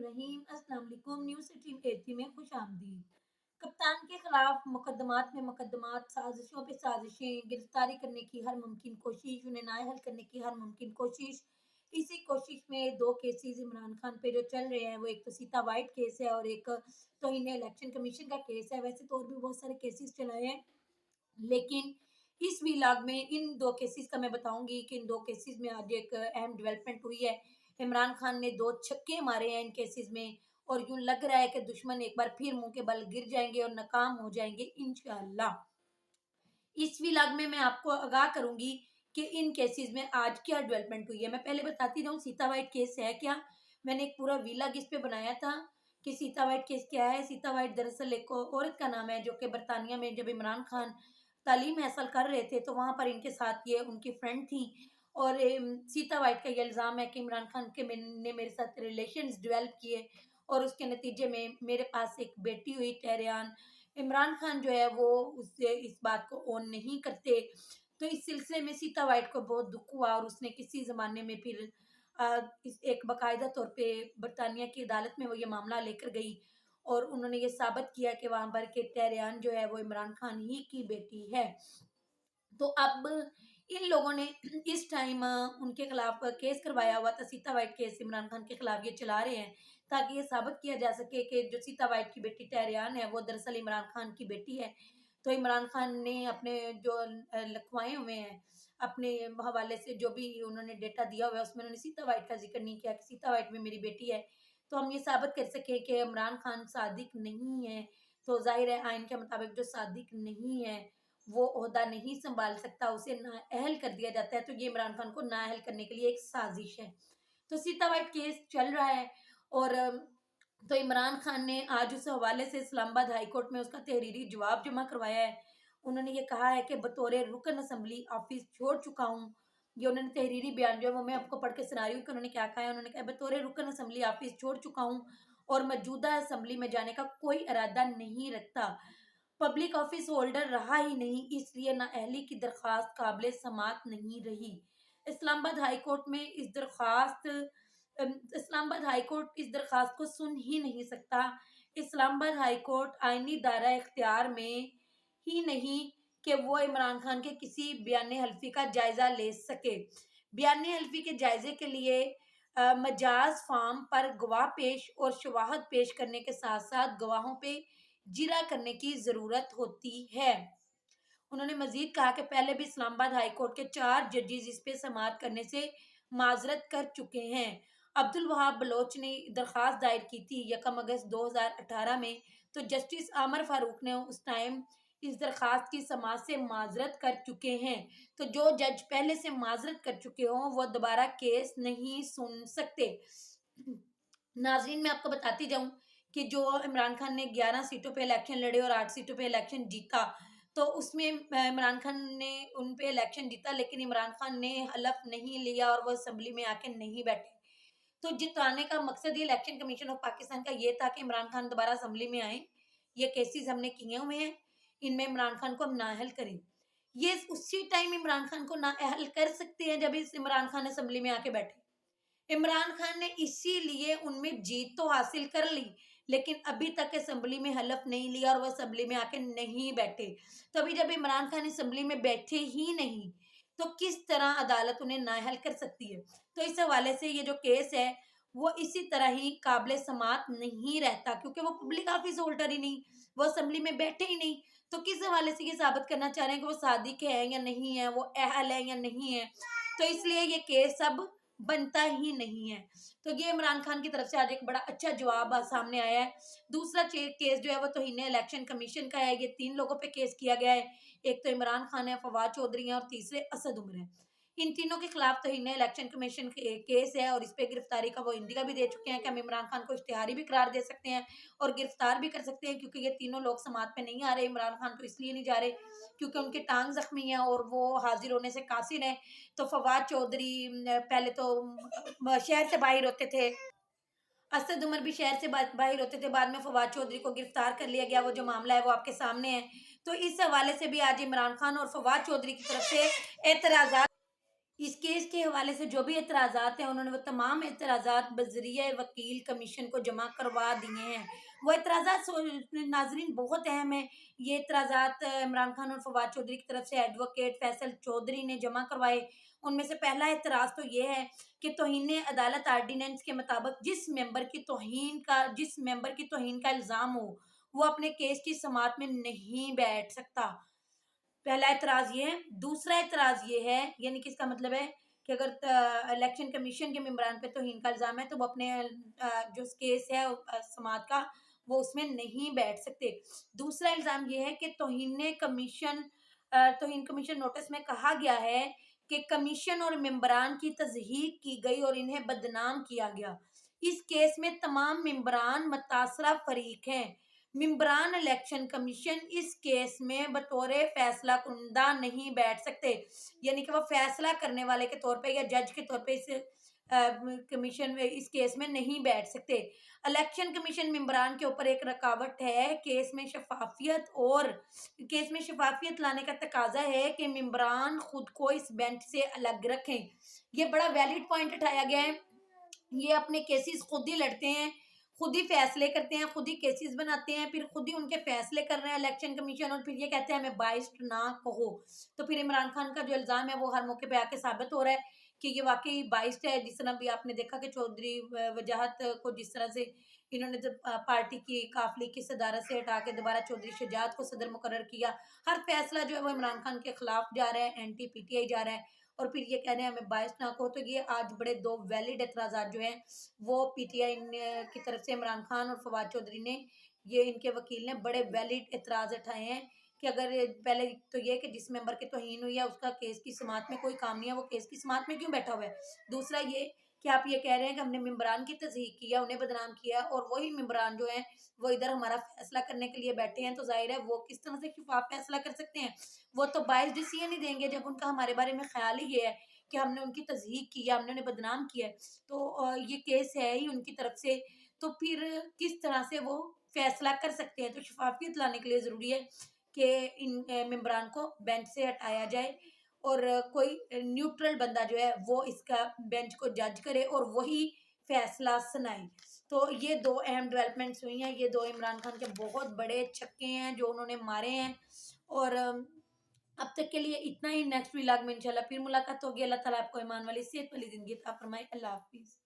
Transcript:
الرحیم السلام علیکم۔ نیوز سٹریم 80 میں خوش آمدید۔ کپتان کے خلاف مقدمات میں مقدمات، سازشوں پہ سازشیں، گرفتاری کرنے کی ہر ممکن کوشش، انہیں نااہل کرنے کی ہر ممکن کوشش۔ اسی کوشش میں دو کیسز عمران خان پہ جو چل رہے ہیں، وہ ایک تو سیتا وائٹ کیس ہے اور ایک توہین الیکشن کمیشن کا کیس ہے۔ ویسے تو اور بھی بہت سارے کیسز چلائے ہیں، لیکن اس ویلاگ میں ان دو کیسز کا میں بتاؤں گی کہ ان دو کیسز میں آج ایک اہم ڈیولپمنٹ ہوئی ہے۔ عمران خان نے 2 چھکے مارے ہیں ان کیسز میں، اور یوں لگ رہا ہے کہ دشمن ایک بار پھر منہ کے بل گر جائیں گے اور ناکام ہو جائیں گے انشاءاللہ۔ اس ویلاگ میں آپ کو آگاہ کروں گی کہ ان کیسز میں آج کیا ڈیولپمنٹ ہوئی ہے۔ میں پہلے بتاتی رہوں سیتا وائٹ کیس ہے کیا۔ میں نے ایک پورا ویلاگ اس پہ بنایا تھا کہ سیتا وائٹ کیس کیا ہے۔ سیتا وائٹ دراصل ایک عورت کا نام ہے جو کہ برطانیہ میں جب عمران خان تعلیم حاصل کر رہے تھے تو وہاں پر ان کے ساتھ یہ ان کی فرینڈ تھی، اور سیتا وائٹ کا یہ الزام ہے کہ عمران خان کے نے میرے ساتھ ریلیشنز ڈیولپ کیے اور اس کے نتیجے میں میرے پاس ایک بیٹی ہوئی ٹہریان۔ عمران خان جو ہے وہ اس بات کو اون نہیں کرتے، تو اس سلسلے میں سیتا وائٹ کو بہت دکھ ہوا اور اس نے کسی زمانے میں پھر ایک باقاعدہ طور پہ برطانیہ کی عدالت میں وہ یہ معاملہ لے کر گئی، اور انہوں نے یہ ثابت کیا کہ وہاں پر کہ ٹہریان جو ہے وہ عمران خان ہی کی بیٹی ہے۔ تو اب ان لوگوں نے اس ٹائم ان کے خلاف کیس کروایا ہوا تھا، سیتا وائٹ کیس عمران خان کے خلاف یہ چلا رہے ہیں تاکہ یہ ثابت کیا جا سکے کہ جو سیتا وائٹ کی بیٹی ٹہریان ہے وہ دراصل عمران خان کی بیٹی ہے۔ تو عمران خان نے اپنے جو لکھوائے ہوئے ہیں اپنے حوالے سے، جو بھی انہوں نے ڈیٹا دیا ہوا ہے اس میں انہوں نے سیتا وائٹ کا ذکر نہیں کیا کہ سیتا وائٹ میں میری بیٹی ہے، تو ہم یہ ثابت کر سکے کہ عمران خان صادق نہیں ہے۔ تو ظاہر ہے آئین کے مطابق جو صادق نہیں ہے وہ عہدہ نہیں سنبھال سکتا، اسے نااہل کر دیا جاتا ہے، تو یہ عمران خان کو نااہل کرنے کے لیے ایک سازش ہے۔ تو سیتا وائٹ کیس چل رہا ہے، اور تو عمران خان نے آج اس حوالے سے اسلام آباد ہائی کورٹ میں اس کا تحریری جواب جمع کروایا ہے۔ انہوں نے یہ کہا ہے کہ بطور رکن اسمبلی آفس چھوڑ چکا ہوں۔ یہ انہوں نے تحریری بیان جو ہے وہ میں آپ کو پڑھ کے سنا رہی ہوں کہ انہوں نے کیا کہا ہے۔ انہوں نے کہا بطور رکن اسمبلی آفس چھوڑ چکا ہوں اور موجودہ اسمبلی میں جانے کا کوئی ارادہ نہیں رکھتا۔ پبلک آفس ہولڈر رہا ہی نہیں، اس لیے نااہلی کی درخواست قابل سماعت نہیں رہی۔ اسلام آباد ہائی کورٹ میں اسلام آباد ہائی کورٹ اس درخواست کو سن ہی نہیں سکتا۔ اسلام آباد ہائی کورٹ آئینی دائرہ اختیار میں ہی نہیں کہ وہ عمران خان کے کسی بیان حلفی کا جائزہ لے سکے۔ بیان حلفی کے جائزے کے لیے مجاز فارم پر گواہ پیش اور شواہد پیش کرنے کے ساتھ ساتھ گواہوں پہ جرا کرنے کی ضرورت ہوتی ہے۔ انہوں نے مزید کہا کہ پہلے بھی اسلام آباد ہائی کورٹ کے 4 ججز اس پہ سماعت کرنے سے معذرت کر چکے ہیں۔ عبدالوہاب بلوچ نے درخواست دائر کی تھی 1 اگست 2018 میں، تو جسٹس عامر فاروق نے اس ٹائم اس درخواست کی سماعت سے معذرت کر چکے ہیں۔ تو جو جج پہلے سے معذرت کر چکے ہوں وہ دوبارہ کیس نہیں سن سکتے۔ ناظرین میں آپ کو بتاتی جاؤں کہ جو عمران خان نے 11 سیٹوں پہ الیکشن لڑے اور 8 سیٹوں پہ الیکشن جیتا، تو اس میں عمران خان نے ان پہ الیکشن جیتا، لیکن عمران خان نے حلف نہیں لیا اور وہ اسمبلی میں آ کے نہیں بیٹھے۔ تو جتانے کا مقصد یہ الیکشن کمیشن آف پاکستان کا یہ تھا کہ عمران خان دوبارہ اسمبلی میں آئیں، یہ کیسز ہم نے کیے ہوئے ہیں، ان میں عمران خان کو ہم نااہل کریں۔ یہ اسی ٹائم عمران خان کو نااہل کر سکتے ہیں جب اس عمران خان اسمبلی میں آ کے بیٹھے۔ عمران خان نے اسی لیے ان میں جیت تو حاصل کر لی، لیکن ابھی تک اسمبلی میں حلف نہیں لیا اور وہ اسمبلی میں آ کے نہیں بیٹھے۔ تو ابھی جب عمران خان اسمبلی میں بیٹھے ہی نہیں تو کس طرح عدالت انہیں نااہل کر سکتی ہے؟ تو اس حوالے سے یہ جو کیس ہے وہ اسی طرح ہی قابل سماعت نہیں رہتا، کیونکہ وہ پبلک آفس ہولڈر ہی نہیں، وہ اسمبلی میں بیٹھے ہی نہیں۔ تو کس حوالے سے یہ ثابت کرنا چاہ رہے ہیں کہ وہ صادق ہے یا نہیں ہے، وہ اہل ہے یا نہیں ہے؟ تو اس لیے یہ کیس اب بنتا ہی نہیں ہے۔ تو یہ عمران خان کی طرف سے آج ایک بڑا اچھا جواب سامنے آیا ہے۔ دوسرا کیس جو ہے وہ توہین الیکشن کمیشن کا ہے۔ یہ 3 لوگوں پہ کیس کیا گیا ہے، ایک تو عمران خان ہے، فواد چودھری ہیں اور تیسرے اسد عمر ہیں۔ ان تینوں کے خلاف توہین الیکشن کمیشن کیس ہے، اور اس پہ گرفتاری کا وہ اندیہ بھی دے چکے ہیں کہ ہم عمران خان کو اشتہاری بھی قرار دے سکتے ہیں اور گرفتار بھی کر سکتے ہیں، کیونکہ یہ تینوں لوگ سماعت پہ نہیں آ رہے۔ عمران خان تو اس لیے نہیں جا رہے کیونکہ ان کے ٹانگ زخمی ہیں اور وہ حاضر ہونے سے قاصر ہیں۔ تو فواد چودھری پہلے تو شہر سے باہر ہوتے تھے، اسد عمر بھی شہر سے باہر ہوتے تھے، بعد میں فواد چودھری کو گرفتار کر لیا گیا۔ وہ جو معاملہ ہے وہ آپ کے سامنے ہے۔ تو اس حوالے سے بھی آج عمران خان اور فواد چودھری کی طرف سے اعتراضات اس کیس کے حوالے سے جو بھی اعتراضات ہیں انہوں نے وہ تمام اعتراضات بذریعہ وکیل کمیشن کو جمع کروا دیے ہیں۔ وہ اعتراضات ناظرین بہت اہم ہیں۔ یہ اعتراضات عمران خان اور فواد چودھری کی طرف سے ایڈوکیٹ فیصل چودھری نے جمع کروائے۔ ان میں سے پہلا اعتراض تو یہ ہے کہ توہین عدالت آرڈیننس کے مطابق جس ممبر کی توہین کا الزام ہو وہ اپنے کیس کی سماعت میں نہیں بیٹھ سکتا۔ پہلا اعتراض یہ ہے۔ دوسرا اعتراض یہ ہے، یعنی کہ اس کا مطلب ہے کہ اگر الیکشن کمیشن کے ممبران پہ توہین کا الزام ہے تو وہ اپنے جو کیس ہے سماعت کا وہ اس میں نہیں بیٹھ سکتے۔ دوسرا الزام یہ ہے کہ توہین کمیشن نوٹس میں کہا گیا ہے کہ کمیشن اور ممبران کی تضحیک کی گئی اور انہیں بدنام کیا گیا۔ اس کیس میں تمام ممبران متاثرہ فریق ہیں۔ ممبران الیکشن کمیشن اس کیس میں بطور فیصلہ کنندہ نہیں بیٹھ سکتے، یعنی کہ وہ فیصلہ کرنے والے کے طور پہ یا جج کے طور پہ کمیشن میں اس کیس میں نہیں بیٹھ سکتے۔ الیکشن کمیشن ممبران کے اوپر ایک رکاوٹ ہے۔ کیس میں شفافیت لانے کا تقاضا ہے کہ ممبران خود کو اس بینچ سے الگ رکھیں۔ یہ بڑا ویلڈ پوائنٹ اٹھایا گیا ہے۔ یہ اپنے کیسز خود ہی لڑتے ہیں، خود ہی فیصلے کرتے ہیں، خود ہی کیسز بناتے ہیں، پھر خود ہی ان کے فیصلے کر رہے ہیں الیکشن کمیشن، اور پھر یہ کہتے ہیں ہمیں بائسڈ نہ کہو۔ تو پھر عمران خان کا جو الزام ہے وہ ہر موقع پہ آ کے ثابت ہو رہا ہے کہ یہ واقعی بائسڈ ہے۔ جس طرح بھی آپ نے دیکھا کہ چودھری وجاہت کو جس طرح سے انہوں نے جب پارٹی کی قافلے کی صدارت سے ہٹا کے دوبارہ چودھری شجاعت کو صدر مقرر کیا، ہر فیصلہ جو ہے وہ عمران خان کے خلاف جا رہا ہے، اینٹی پی ٹی آئی جا رہا ہے، اور پھر یہ کہنے ہیں ہمیں باعث نہ کو۔ تو یہ آج بڑے دو ویلڈ اعتراضات جو ہیں وہ پی ٹی آئی کی طرف سے عمران خان اور فواد چودھری نے، یہ ان کے وکیل نے بڑے ویلڈ اعتراض اٹھائے ہیں کہ اگر پہلے تو یہ کہ جس ممبر کی توہین ہوئی ہے اس کا کیس کی سماعت میں کوئی کام نہیں ہے، وہ کیس کی سماعت میں کیوں بیٹھا ہوا ہے۔ دوسرا یہ کہ آپ یہ کہہ رہے ہیں کہ ہم نے ممبران کی تضحیک کیا، انہیں بدنام کیا، اور وہی ممبران جو ہیں وہ ادھر ہمارا فیصلہ کرنے کے لیے بیٹھے ہیں، تو ظاہر ہے وہ کس طرح سے شفاف فیصلہ کر سکتے ہیں؟ وہ تو باعث ڈیسیژن ہی دیں گے جب ان کا ہمارے بارے میں خیال ہی یہ ہے کہ ہم نے ان کی تضحیک کی ہے، ہم نے انہیں بدنام کیا ہے، تو یہ کیس ہے ہی ان کی طرف سے، تو پھر کس طرح سے وہ فیصلہ کر سکتے ہیں؟ تو شفافیت لانے کے لیے ضروری ہے کہ ان ممبران کو بینچ سے ہٹایا جائے اور کوئی نیوٹرل بندہ جو ہے وہ اس کا بینچ کو جج کرے اور وہی فیصلہ سنائے۔ تو یہ دو اہم ڈیولپمنٹس ہوئی ہیں، یہ دو عمران خان کے بہت بڑے چھکے ہیں جو انہوں نے مارے ہیں، اور اب تک کے لیے اتنا ہی۔ نیکسٹ ولاگ میں انشاءاللہ پھر ملاقات ہوگی۔ اللہ تعالیٰ آپ کو ایمان والی صحت والی زندگی عطا فرمائے۔ اللہ حافظ۔